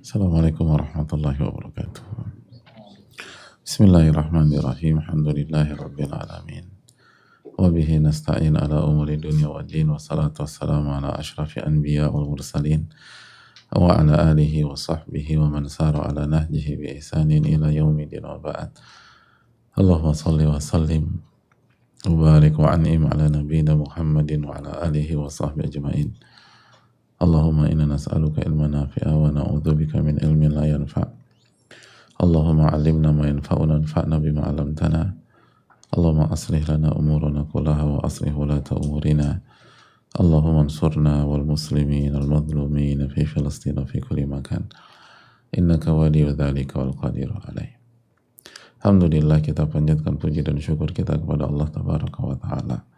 Assalamualaikum warahmatullahi wabarakatuh. Bismillahirrahmanirrahim. Alhamdulillahi rabbil alamin. Wa bihi nasta'in ala umuri dunya wa din, wa salatu wassalamu ala ashrafi anbiya wal mursalin wa ala alihi wa sahbihi wa man sara ala nahjihi bi ihsanin ila yaumidin, wa ba'd. Allahumma salli wa sallim wa barik wa an'im ala nabiyyina Muhammadin wa ala alihi wa sahbihi ajma'in. Allahumma inna nas'aluka ilman nafi'a wa na'udzubika min ilmin la yanfa'. Allahumma 'allimna ma yanfa'una wanfa'na bima 'allamtana. Allahumma aslih lana umurana kullaha wa aslih wulata umurina. Allahumma ansurna wal muslimin al madlumin fi Filastin wa fi kulli makan. Innaka waliyyu dzalika wal qadiru alaih. Alhamdulillah, kita panjatkan puji dan syukur kita kepada Allah tabaraka wa ta'ala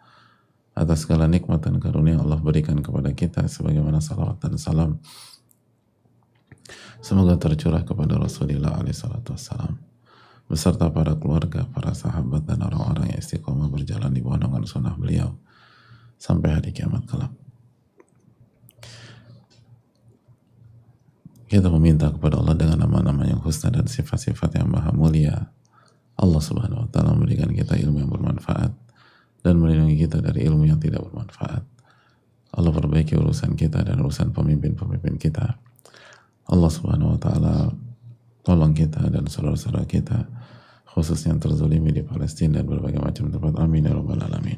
atas segala nikmat dan karunia yang Allah berikan kepada kita, sebagaimana salawat dan salam semoga tercurah kepada Rasulullah SAW beserta para keluarga, para sahabat, dan orang-orang yang istiqomah berjalan di bawah naungan sunnah beliau sampai hari kiamat kelak. Kita meminta kepada Allah dengan nama-nama yang husna dan sifat-sifat yang maha mulia, Allah subhanahu wa ta'ala memberikan kita ilmu yang bermanfaat dan melindungi kita dari ilmu yang tidak bermanfaat. Allah perbaiki urusan kita dan urusan pemimpin-pemimpin kita. Allah subhanahu wa ta'ala tolong kita dan saudara-saudara kita, khususnya yang terzalimi di Palestina dan berbagai macam tempat. Amin ya rabbal alamin.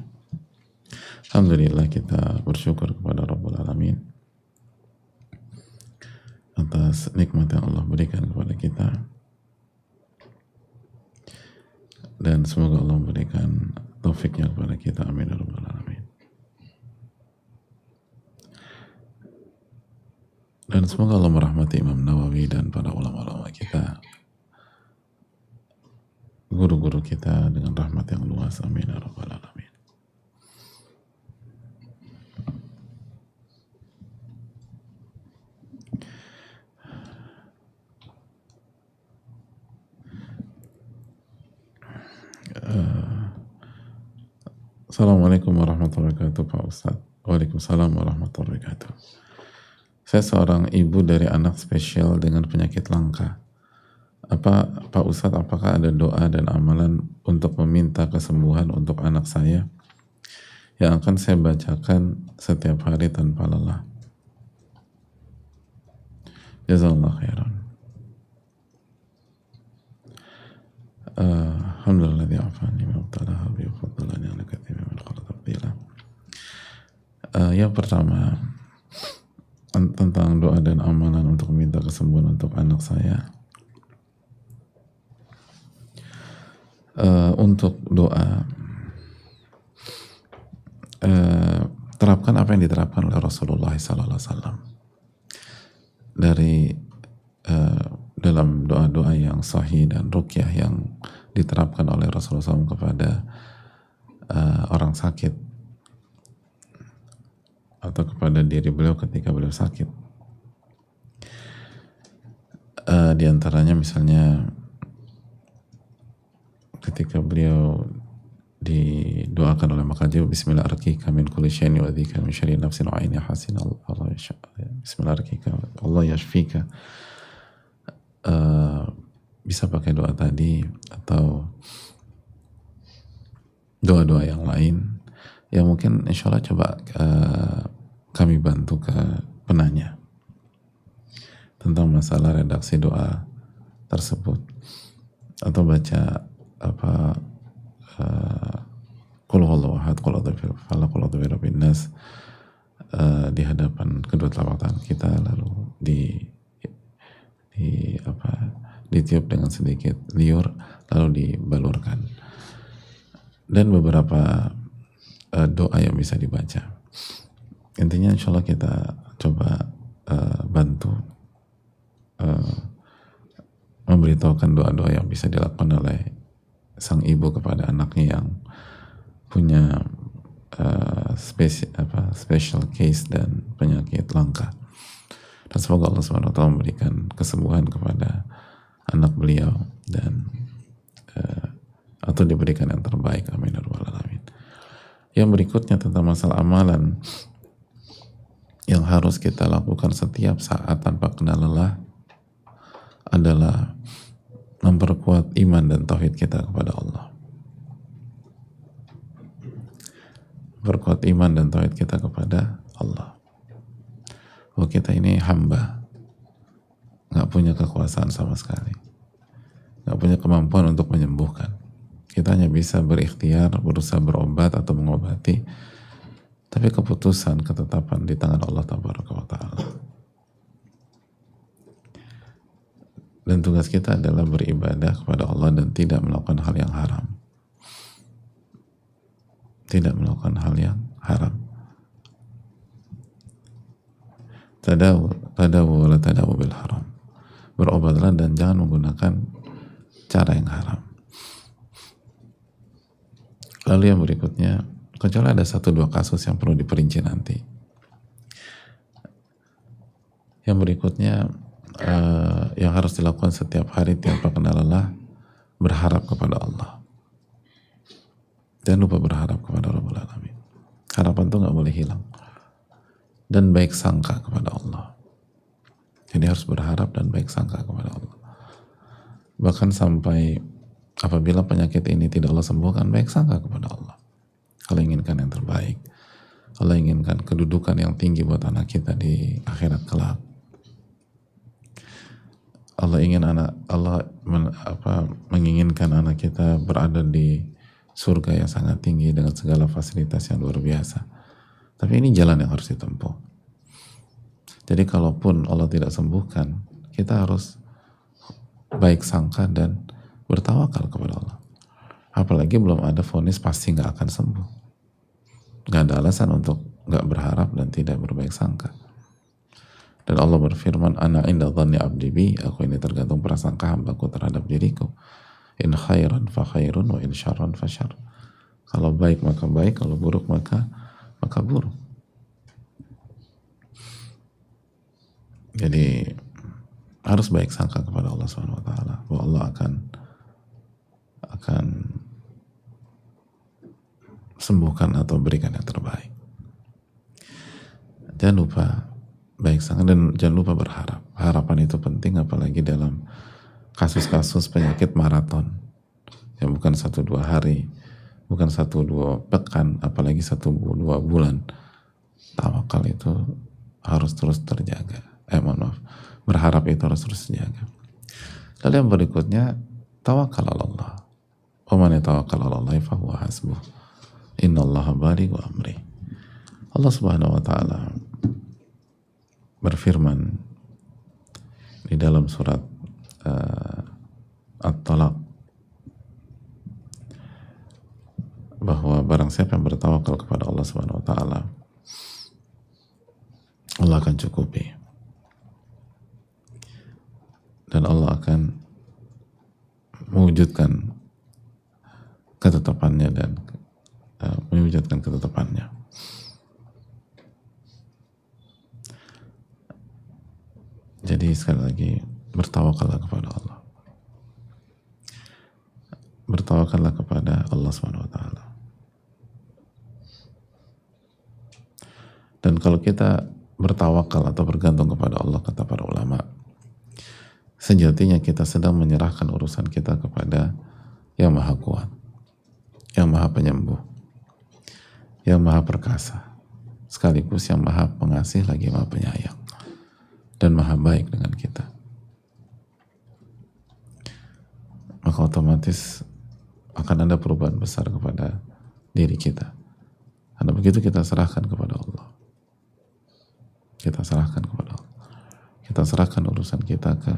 Alhamdulillah, kita bersyukur kepada Rabbul Alamin atas nikmat yang Allah berikan kepada kita, dan semoga Allah memberikan taufiknya kepada kita. Amin ya rabbal alamin. Dan semoga Allah merahmati Imam Nawawi dan para ulama-ulama kita, guru-guru kita, dengan rahmat yang luas. Amin ya rabbal alamin. Assalamualaikum warahmatullahi wabarakatuh, Pak Ustadz. Waalaikumsalam warahmatullahi wabarakatuh. Saya seorang ibu dari anak spesial dengan penyakit langka. Pak Ustadz, apakah ada doa dan amalan untuk meminta kesembuhan untuk anak saya yang akan saya bacakan setiap hari tanpa lelah? Jazakallah khairan. Alhamdulillah di'afani ma'abtalaha bi'ufadulani ala kathiri min khalatafdila. Yang pertama, tentang doa dan amalan untuk meminta kesembuhan untuk anak saya. Untuk doa, terapkan apa yang diterapkan oleh Rasulullah SAW dari dalam doa-doa yang sahih dan ruqyah yang diterapkan oleh Rasulullah SAW kepada orang sakit atau kepada diri beliau ketika beliau sakit. Di antaranya misalnya ketika beliau didoakan oleh maka jawab bismillah arkika min kulli syai'in wa dzika min syarri nafsin wa aini hasin Allah bismillah arkika Allah yashfika. Bisa pakai doa tadi atau doa-doa yang lain yang mungkin insya Allah coba kami bantu ke penanya tentang masalah redaksi doa tersebut, atau baca qul huwallahu ahad, qul a'udzu birabbil falaq, qul a'udzu birabbin nas di hadapan kedua telapak tangan kita, lalu ditiup dengan sedikit liur lalu dibalurkan, dan beberapa doa yang bisa dibaca. Intinya insya Allah kita coba bantu memberitahukan doa-doa yang bisa dilakukan oleh sang ibu kepada anaknya yang punya special case dan penyakit langka. Dan semoga Allah SWT memberikan kesembuhan kepada anak beliau dan atau diberikan yang terbaik. Amin ya rabbal alamin. Yang berikutnya tentang masalah amalan yang harus kita lakukan setiap saat tanpa kena lelah adalah memperkuat iman dan tauhid kita kepada Allah. Memperkuat iman dan tauhid kita kepada Allah. Bahwa kita ini hamba, nggak punya kekuasaan sama sekali, nggak punya kemampuan untuk menyembuhkan. Kita hanya bisa berikhtiar, berusaha berobat atau mengobati, tapi keputusan, ketetapan di tangan Allah Tabaraka wa Ta'ala. Dan tugas kita adalah beribadah kepada Allah dan tidak melakukan hal yang haram. Tidak melakukan hal yang haram. Tadawu wala tadawu bil haram. Berobatlah dan jangan menggunakan cara yang haram. Lalu yang berikutnya, kecuali ada 1-2 kasus yang perlu diperinci nanti. Yang berikutnya, yang harus dilakukan setiap hari tanpa kenal lelah, berharap kepada Allah. Jangan lupa berharap kepada Rabbul Alamin. Harapan itu nggak boleh hilang. Dan baik sangka kepada Allah. Jadi harus berharap dan baik sangka kepada Allah. Bahkan sampai apabila penyakit ini tidak Allah sembuhkan, baik sangka kepada Allah. Allah inginkan yang terbaik. Allah inginkan kedudukan yang tinggi buat anak kita di akhirat kelak. Allah menginginkan anak kita berada di surga yang sangat tinggi dengan segala fasilitas yang luar biasa. Tapi ini jalan yang harus ditempuh. Jadi kalaupun Allah tidak sembuhkan, kita harus baik sangka dan bertawakal kepada Allah. Apalagi belum ada vonis pasti nggak akan sembuh. Nggak ada alasan untuk nggak berharap dan tidak berbaik sangka. Dan Allah berfirman, Ana inda dhanni abdi bi, aku ini tergantung prasangka hambaku terhadap diriku. In khairan fa khairun wa in syarran fa syarr. Kalau baik maka baik, kalau buruk maka buruk. Jadi harus baik sangka kepada Allah Subhanahu wa taala bahwa Allah akan sembuhkan atau berikan yang terbaik. Jangan lupa baik sangka dan jangan lupa berharap. Harapan itu penting apalagi dalam kasus-kasus penyakit maraton yang bukan 1-2 hari, bukan 1-2 pekan, apalagi 1-2 bulan. Tawakal itu harus terus terjaga. Berharap itu harus terus terjaga. Lalu yang berikutnya, tawakal Allah. Wa man yatawakkal 'ala Allah fa huwa hasbuh. Innallaha balighu amri. Allah Subhanahu wa taala berfirman di dalam surat At-Talaq bahwa barang siapa yang bertawakal kepada Allah Subhanahu wa taala, Allah akan cukupi. Dan Allah akan mewujudkan ketetapannya dan mewujudkan ketetapannya. Jadi sekali lagi, bertawakallah kepada Allah. Bertawakallah kepada Allah Subhanahu wa taala. Dan kalau kita bertawakal atau bergantung kepada Allah, kata para ulama, sejatinya kita sedang menyerahkan urusan kita kepada Yang Maha Kuat, Yang Maha Penyembuh, Yang Maha Perkasa, sekaligus Yang Maha Pengasih lagi Maha Penyayang dan Maha Baik dengan kita. Maka otomatis akan ada perubahan besar kepada diri kita. Karena begitu kita serahkan kepada Allah. Kita serahkan kepada Allah. Kita serahkan urusan kita ke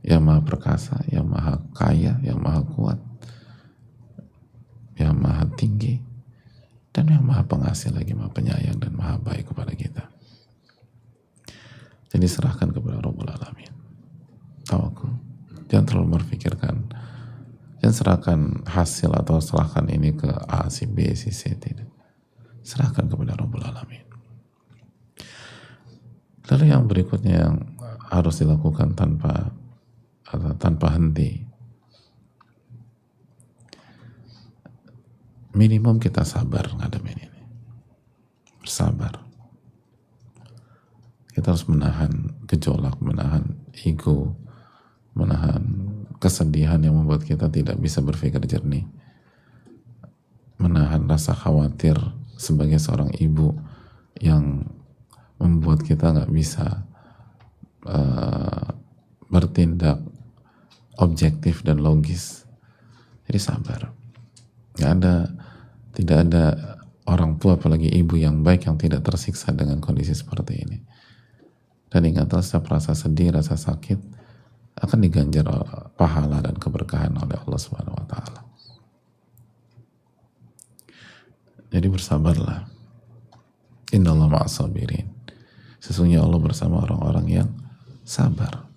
Yang Maha Perkasa, Yang Maha Kaya, Yang Maha Kuat, Yang Maha Tinggi, dan Yang Maha Pengasih lagi Maha Penyayang dan Maha Baik kepada kita. Jadi serahkan kepada Rabbul Alamin. Tawakal. Jangan terlalu berpikirkan. Jangan serahkan hasil atau serahkan ini ke A, si B, si C. Tidak. Serahkan kepada Rabbul Alamin. Lalu yang berikutnya yang harus dilakukan tanpa henti. Minimum kita sabar ngadepin ini. Bersabar. Kita harus menahan gejolak, menahan ego, menahan kesedihan yang membuat kita tidak bisa berpikir jernih, menahan rasa khawatir sebagai seorang ibu yang membuat kita nggak bisa bertindak objektif dan logis. Jadi sabar. Tidak ada orang tua apalagi ibu yang baik yang tidak tersiksa dengan kondisi seperti ini. Dan ingatlah, setiap rasa sedih, rasa sakit akan diganjar pahala dan keberkahan oleh Allah Subhanahu wa taala. Jadi bersabarlah. Innallaha ma'as sabirin. Sesungguhnya Allah bersama orang-orang yang sabar.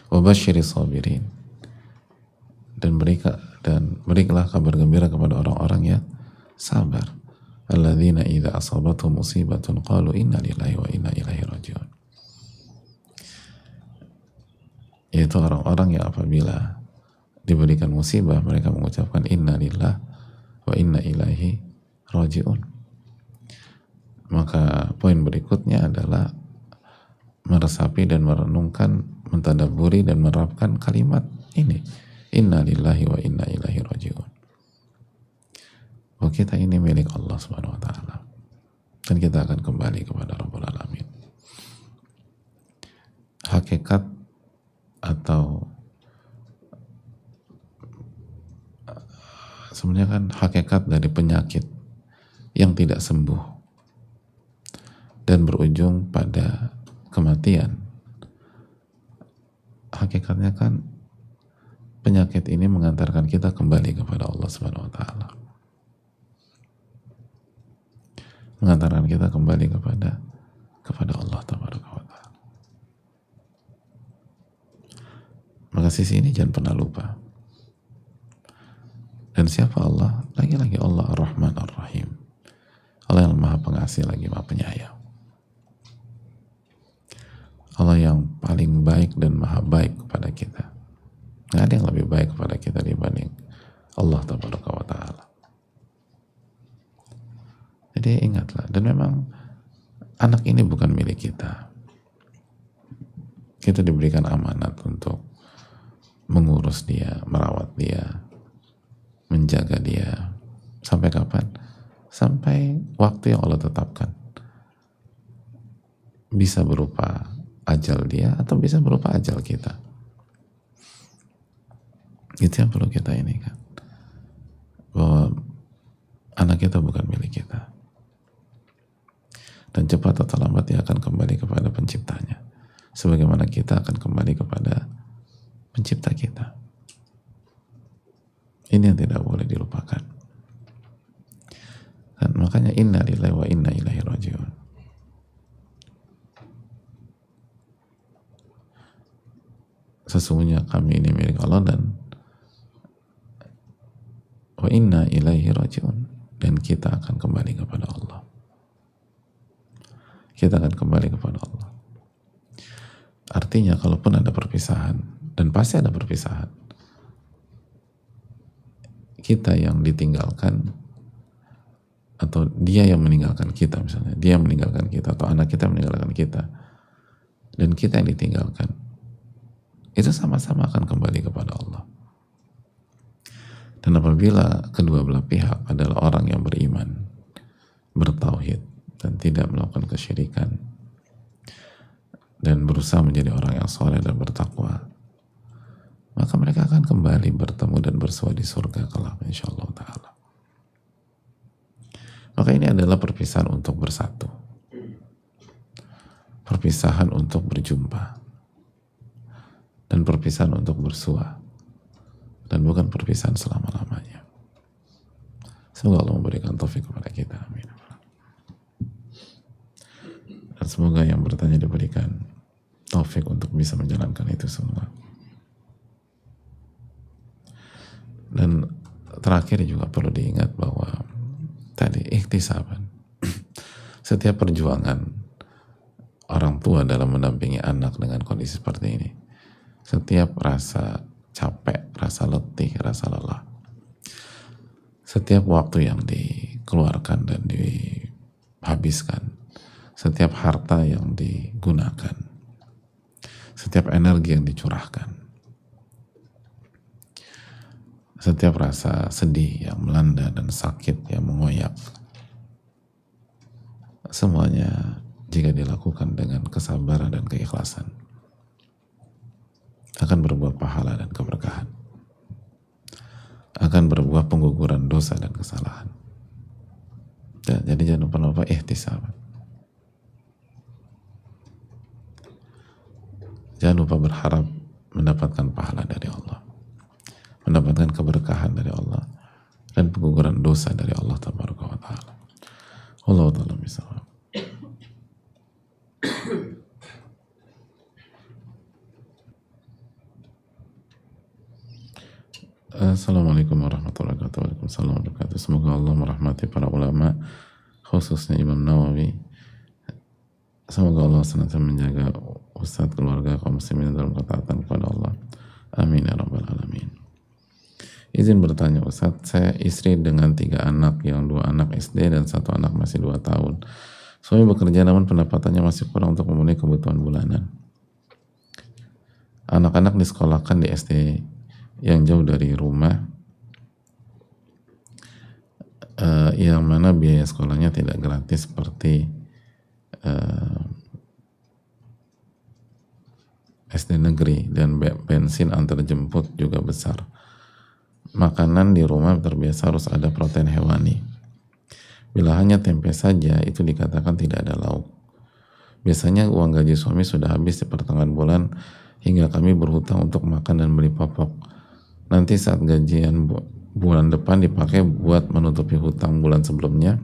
Wa basyiris sabirin. Dan berikanlah kabar gembira kepada orang-orang yang sabar. Alladzina idza asabatuhum musibatun qalu inna lillahi wa inna ilaihi raji'un. Yaitu orang-orang yang apabila diberikan musibah mereka mengucapkan inna lillahi wa inna ilaihi raji'un. Maka poin berikutnya adalah meresapi dan merenungkan, mentadabburi dan menerapkan kalimat ini, inna lillahi wa inna ilaihi raji'un. Bahwa kita ini milik Allah Subhanahu wa taala dan kita akan kembali kepada Rabbul Alamin. Hakikat atau sebenarnya kan hakikat dari penyakit yang tidak sembuh dan berujung pada kematian, hakikatnya kan penyakit ini mengantarkan kita kembali kepada Allah Subhanahu wa taala, mengantarkan kita kembali kepada Allah Tabaraka wa taala. Maka sisi ini jangan pernah lupa. Dan siapa Allah? Lagi-lagi Allah Ar-Rahman Ar-Rahim, Allah yang maha pengasih lagi maha penyayang, Allah yang paling baik dan maha baik kepada kita. Nggak ada yang lebih baik kepada kita dibanding Allah Tabaraka wa ta'ala. Jadi ingatlah, dan memang anak ini bukan milik kita. Kita diberikan amanat untuk mengurus dia, merawat dia, menjaga dia. Sampai kapan? Sampai waktu yang Allah tetapkan. Bisa berupa ajal dia atau bisa berupa ajal kita. Itu yang perlu kita ini kan, bahwa anak kita bukan milik kita, dan cepat atau lambat dia akan kembali kepada penciptanya, sebagaimana kita akan kembali kepada pencipta kita. Ini yang tidak boleh dilupakan kan, makanya inna lillahi wa inna ilaihi raji'un. Sesungguhnya kami ini milik Allah dan wa inna ilaihi raji'un, dan kita akan kembali kepada Allah. Kita akan kembali kepada Allah. Artinya kalaupun ada perpisahan, dan pasti ada perpisahan, kita yang ditinggalkan atau dia yang meninggalkan kita, misalnya dia meninggalkan kita atau anak kita meninggalkan kita dan kita yang ditinggalkan, itu sama-sama akan kembali kepada Allah. Dan apabila kedua belah pihak adalah orang yang beriman, bertauhid, dan tidak melakukan kesyirikan, dan berusaha menjadi orang yang soleh dan bertakwa, maka mereka akan kembali bertemu dan bersua di surga kelak insyaallah ta'ala. Maka ini adalah perpisahan untuk bersatu, perpisahan untuk berjumpa, dan perpisahan untuk bersua, dan bukan perpisahan selama-lamanya. Semoga Allah memberikan taufik kepada kita, amin. Dan semoga yang bertanya diberikan taufik untuk bisa menjalankan itu semua. Dan terakhir juga perlu diingat bahwa tadi ikhtisaban, setiap perjuangan orang tua dalam mendampingi anak dengan kondisi seperti ini, setiap rasa capek, rasa letih, rasa lelah, setiap waktu yang dikeluarkan dan dihabiskan setiap harta yang digunakan, setiap energi yang dicurahkan, setiap rasa sedih yang melanda dan sakit yang mengoyak, semuanya jika dilakukan dengan kesabaran dan keikhlasan akan berbuah pahala dan keberkahan, akan berbuah pengguguran dosa dan kesalahan. Jadi jangan lupa ihtisab. Jangan lupa berharap mendapatkan pahala dari Allah, mendapatkan keberkahan dari Allah, dan pengguguran dosa dari Allah Tabaraka wa Ta'ala. Allah Ta'ala misalnya. Assalamualaikum warahmatullahi wabarakatuh. Waalaikumsalam warahmatullahi wabarakatuh. Semoga Allah merahmati para ulama, khususnya Imam Nawawi. Semoga Allah senantiasa menjaga ustadz, keluarga, kaum muslimin dalam ketaatan kepada Allah. Amin ya rabbal alamin. Izin bertanya Ustadz, saya istri dengan 3 anak, yang 2 anak SD dan 1 anak masih 2 tahun. Suami bekerja namun pendapatannya masih kurang untuk memenuhi kebutuhan bulanan. Anak-anak disekolahkan di SD yang jauh dari rumah, yang mana biaya sekolahnya tidak gratis seperti SD negeri, dan bensin antar jemput juga besar. Makanan di rumah terbiasa harus ada protein hewani. Bila hanya tempe saja, itu dikatakan tidak ada lauk. Biasanya uang gaji suami sudah habis di pertengahan bulan, hingga kami berhutang untuk makan dan beli popok. Nanti saat gajian bulan depan dipakai buat menutupi hutang bulan sebelumnya.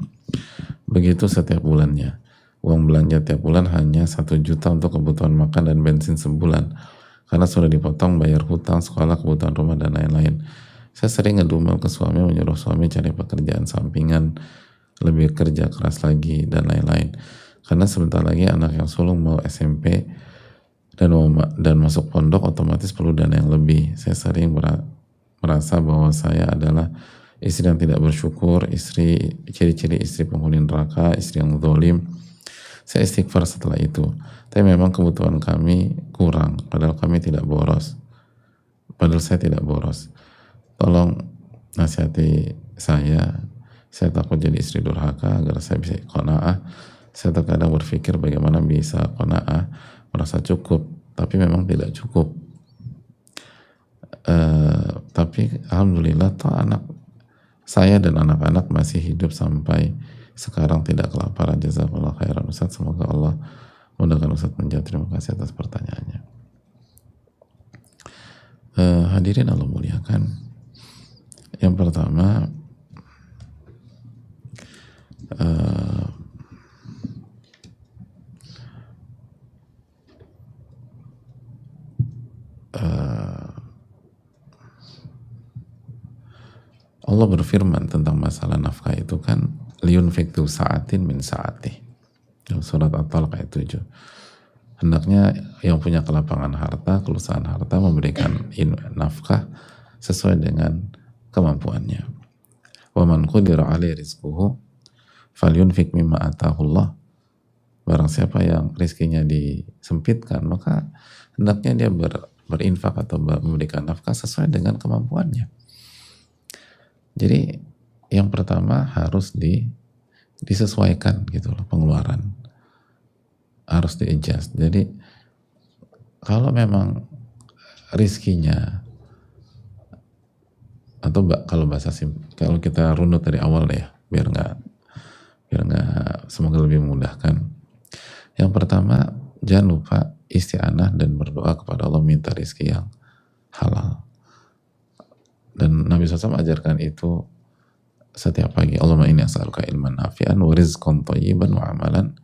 Begitu setiap bulannya. Uang belanja tiap bulan hanya 1 juta untuk kebutuhan makan dan bensin sebulan, karena sudah dipotong bayar hutang, sekolah, kebutuhan rumah, dan lain-lain. Saya sering ngedumel ke suami, menyuruh suami cari pekerjaan sampingan, lebih kerja keras lagi, dan lain-lain. Karena sebentar lagi anak yang sulung mau SMP dan masuk pondok, otomatis perlu dana yang lebih. Saya sering merasa bahwa saya adalah istri yang tidak bersyukur, ciri-ciri istri penghuni neraka, istri yang zalim. Saya istighfar setelah itu. Tapi memang kebutuhan kami kurang, padahal kami tidak boros. Padahal saya tidak boros. Tolong nasihati saya takut jadi istri durhaka agar saya bisa qanaah. Saya terkadang berpikir bagaimana bisa qanaah, merasa cukup, tapi memang tidak cukup. Tapi alhamdulillah toh anak saya dan anak-anak masih hidup sampai sekarang tidak kelaparan. Jazakallah khairan Ustaz. Semoga Allah mudahkan Ustaz menjawab. Terima kasih atas pertanyaannya. Hadirin Allah muliakan. Yang pertama, Allah berfirman tentang masalah nafkah itu kan, liyunfik dzu sa'atin min sa'atih. Surat At-Talaq ayat 7. Hendaknya yang punya kelapangan harta, keluasan harta, memberikan nafkah sesuai dengan kemampuannya. Wa man qudira 'alaihi rizquhu falyunfik mimma atahullah. Barang siapa yang rizkinya disempitkan, maka hendaknya dia berinfak atau memberikan nafkah sesuai dengan kemampuannya. Jadi yang pertama harus disesuaikan gitu loh, pengeluaran harus di-adjust. Jadi kalau memang rizkinya, atau kalau kalau kita runut dari awal deh ya, biar nggak, semoga lebih memudahkan. Yang pertama, jangan lupa isti'anah dan berdoa kepada Allah, minta rizki yang halal. Dan Nabi SAW ajarkan itu setiap pagi. Allahumma inni as'aluka ilman nafi'an wa rizqan thayyiban wa amalan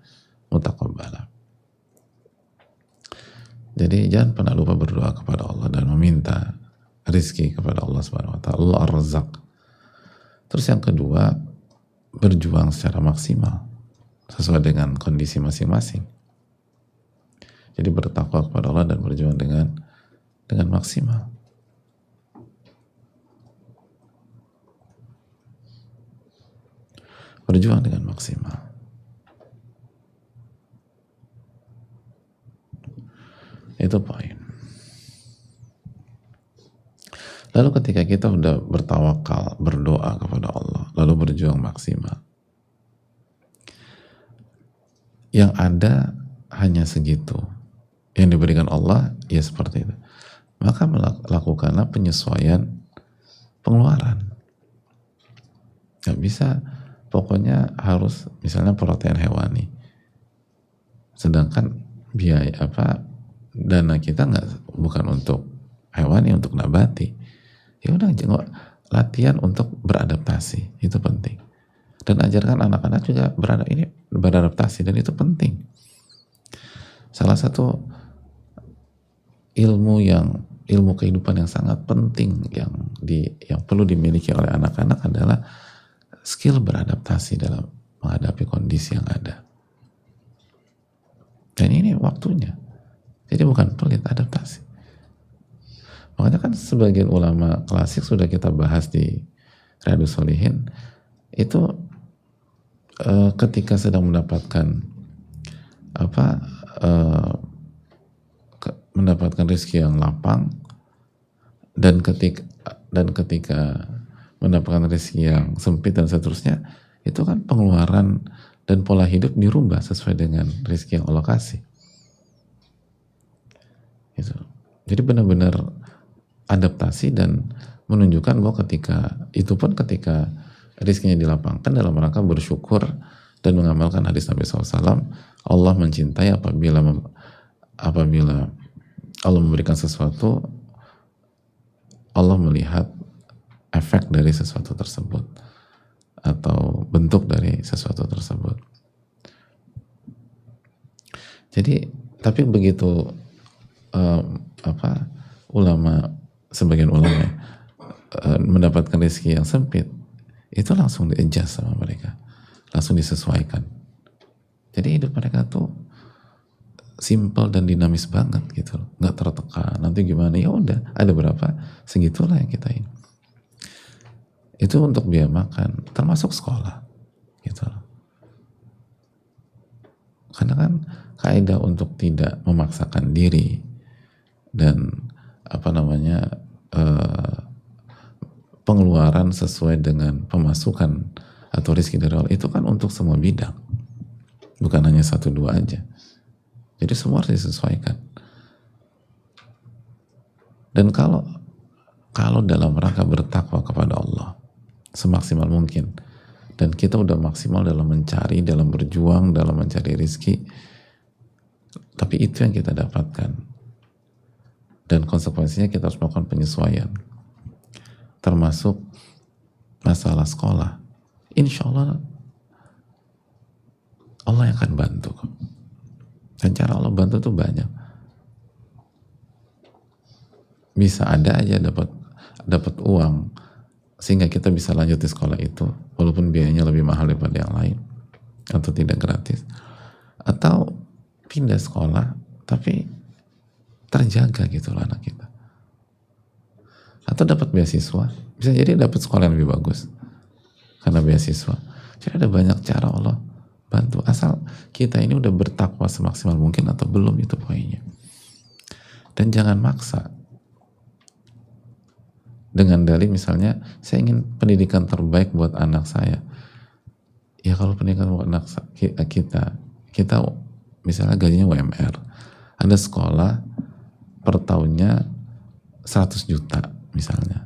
mutaqabbala. Jadi jangan pernah lupa berdoa kepada Allah dan meminta rizki kepada Allah Subhanahu wa ta'ala. Allah Ar-Razzaq. Terus yang kedua, berjuang secara maksimal sesuai dengan kondisi masing-masing. Jadi bertakwa kepada Allah dan berjuang dengan maksimal. Berjuang dengan maksimal. Itu poin. Lalu ketika kita udah bertawakal, berdoa kepada Allah, lalu berjuang maksimal, yang ada hanya segitu. Yang diberikan Allah, ya seperti itu. Maka lakukanlah penyesuaian pengeluaran. Gak bisa, pokoknya harus misalnya protein hewani. Sedangkan biaya dana kita bukan untuk hewani, untuk nabati. Ya udah, latihan untuk beradaptasi, itu penting. Dan ajarkan anak-anak juga beradaptasi, dan itu penting. Salah satu ilmu kehidupan yang sangat penting yang perlu dimiliki oleh anak-anak adalah skill beradaptasi dalam menghadapi kondisi yang ada. Dan ini waktunya. Jadi bukan pelit, adaptasi. Makanya kan sebagian ulama klasik sudah kita bahas di Riyadhus Shalihin, itu ketika sedang mendapatkan mendapatkan rezeki yang lapang, dan ketika mendapatkan rezeki yang sempit dan seterusnya, itu kan pengeluaran dan pola hidup dirubah sesuai dengan rezeki yang Allah kasih. Gitu. Jadi benar-benar adaptasi dan menunjukkan bahwa ketika rezekinya dilapangkan dalam rangka bersyukur dan mengamalkan hadis Nabi SAW, Allah mencintai apabila Allah memberikan sesuatu, Allah melihat efek dari sesuatu tersebut atau bentuk dari sesuatu tersebut. Jadi, tapi begitu sebagian ulama mendapatkan rezeki yang sempit, itu langsung di-adjust sama mereka, langsung disesuaikan. Jadi hidup mereka tuh simple dan dinamis banget gitu, nggak tertekan. Nanti gimana? Ya udah, ada berapa, segitulah yang kita ini. Itu untuk biaya makan, termasuk sekolah, gitu. Karena kan kaidah untuk tidak memaksakan diri dan pengeluaran sesuai dengan pemasukan atau rezeki dari Allah, itu kan untuk semua bidang, bukan hanya satu dua aja. Jadi semua harus disesuaikan. Dan kalau dalam rangka bertakwa kepada Allah semaksimal mungkin, dan kita udah maksimal dalam mencari, dalam berjuang, dalam mencari rezeki, tapi itu yang kita dapatkan, dan konsekuensinya kita harus melakukan penyesuaian, termasuk masalah sekolah. Insya Allah Allah yang akan bantu. Dan cara Allah bantu tuh banyak. Bisa ada aja dapat uang sehingga kita bisa lanjut di sekolah itu walaupun biayanya lebih mahal daripada yang lain, atau tidak gratis, atau pindah sekolah tapi terjaga gitu loh anak kita, atau dapat beasiswa, bisa jadi dapat sekolah yang lebih bagus karena beasiswa. Jadi ada banyak cara Allah bantu, asal kita ini udah bertakwa semaksimal mungkin atau belum, itu poinnya. Dan jangan maksa dengan dalih misalnya, saya ingin pendidikan terbaik buat anak saya. Ya kalau pendidikan buat anak kita misalnya gajinya UMR, ada sekolah per tahunnya 100 juta misalnya,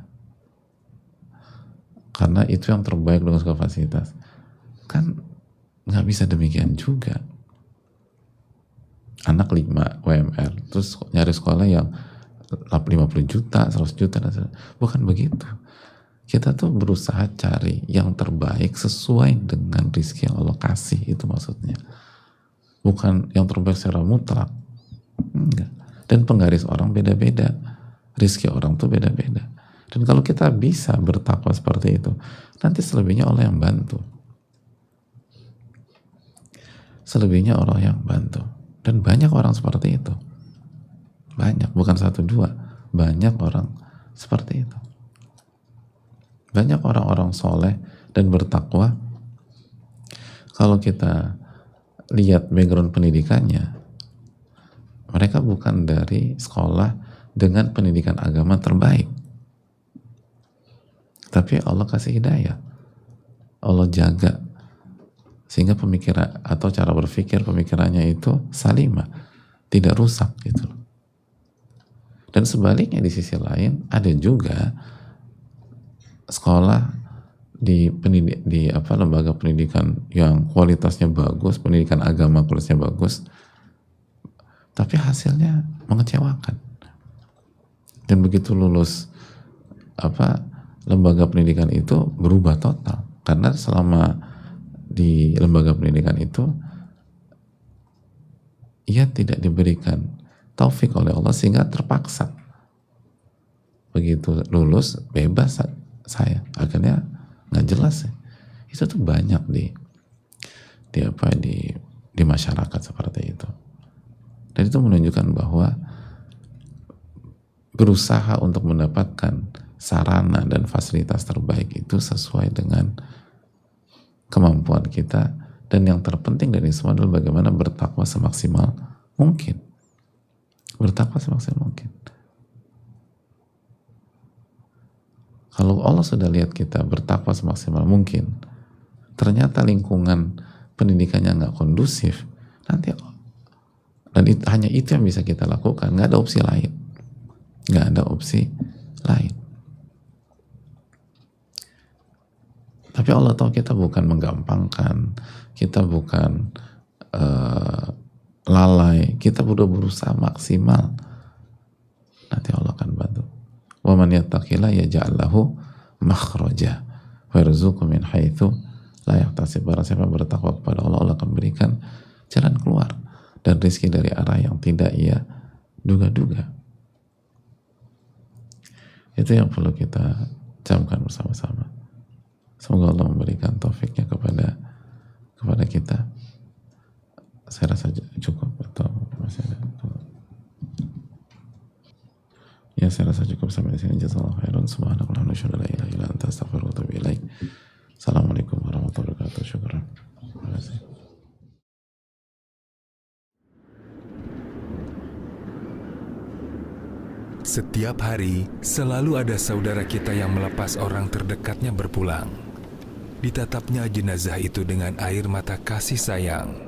karena itu yang terbaik dengan segala fasilitas. Kan nggak bisa demikian juga. Anak 5 UMR terus nyari sekolah yang 50 juta, 100 juta, bukan begitu. Kita tuh berusaha cari yang terbaik sesuai dengan rezeki yang Allah kasih, itu maksudnya. Bukan yang terbaik secara mutlak. Enggak. Dan penggaris orang beda-beda, rezeki orang tuh beda-beda. Dan kalau kita bisa bertakwa seperti itu, nanti selebihnya Allah yang bantu. Selebihnya Allah yang bantu. Dan banyak orang seperti itu. Banyak, bukan satu dua, banyak orang seperti itu. Banyak orang-orang soleh dan bertakwa, kalau kita lihat background pendidikannya, Mereka bukan dari sekolah dengan pendidikan agama terbaik, tapi Allah kasih hidayah, Allah jaga sehingga pemikiran atau cara berpikir pemikirannya itu salimah, tidak rusak gitu. Dan sebaliknya di sisi lain ada juga sekolah di lembaga pendidikan yang kualitasnya bagus, pendidikan agama kualitasnya bagus, tapi hasilnya mengecewakan. Dan begitu lulus lembaga pendidikan itu berubah total, karena selama di lembaga pendidikan itu ia tidak diberikan taufik oleh Allah sehingga terpaksa. Begitu lulus bebas saya, akhirnya nggak jelas ya. Itu tuh banyak di masyarakat seperti itu. Dan itu menunjukkan bahwa berusaha untuk mendapatkan sarana dan fasilitas terbaik itu sesuai dengan kemampuan kita, dan yang terpenting dari semua adalah bagaimana bertakwa semaksimal mungkin. Bertakwa semaksimal mungkin. Kalau Allah sudah lihat kita bertakwa semaksimal mungkin, ternyata lingkungan pendidikannya nggak kondusif, nanti hanya itu yang bisa kita lakukan, nggak ada opsi lain, nggak ada opsi lain. Tapi Allah tahu kita bukan menggampangkan, kita bukan lalai, kita udah berusaha maksimal. Nanti Allah akan bantu. Wa man yattaqillah yaj'al lahu makhraja wa yarzuqhu min haitsu la yahtasib. Barang siapa bertakwa kepada Allah, Allah akan berikan jalan keluar dan rezeki dari arah yang tidak ia duga-duga. Itu yang perlu kita camkan bersama-sama. Semoga Allah memberikan taufiknya kepada kita. Saya rasa cukup atau masih ada? Ya, saya rasa cukup sampai di sini. Jazakallahu khairan. Subhanakallahumma wa bihamdika, la ilaha illa anta, astaghfiruka wa atubu ilaik. Assalamualaikum warahmatullahi wabarakatuh. Syukran. Terima kasih. Setiap hari selalu ada saudara kita yang melepas orang terdekatnya berpulang. Ditatapnya jenazah itu dengan air mata kasih sayang.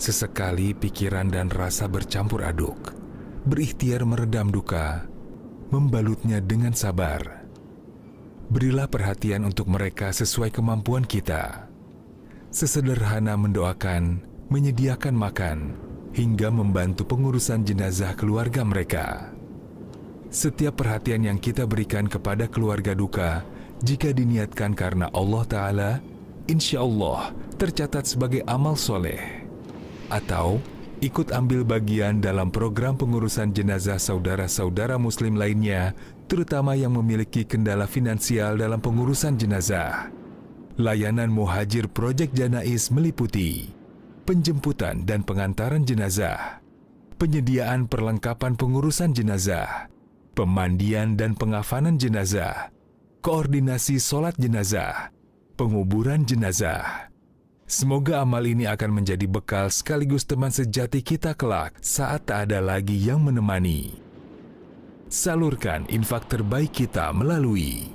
Sesekali pikiran dan rasa bercampur aduk. Berikhtiar meredam duka, membalutnya dengan sabar. Berilah perhatian untuk mereka sesuai kemampuan kita. Sesederhana mendoakan, menyediakan makan, hingga membantu pengurusan jenazah keluarga mereka. Setiap perhatian yang kita berikan kepada keluarga duka, jika diniatkan karena Allah Ta'ala, insya Allah tercatat sebagai amal soleh. Atau ikut ambil bagian dalam program pengurusan jenazah saudara-saudara muslim lainnya, terutama yang memiliki kendala finansial dalam pengurusan jenazah. Layanan Muhajir Project Janaiz meliputi penjemputan dan pengantaran jenazah, penyediaan perlengkapan pengurusan jenazah, pemandian dan pengafanan jenazah, koordinasi sholat jenazah, penguburan jenazah. Semoga amal ini akan menjadi bekal sekaligus teman sejati kita kelak saat tak ada lagi yang menemani. Salurkan infak terbaik kita melalui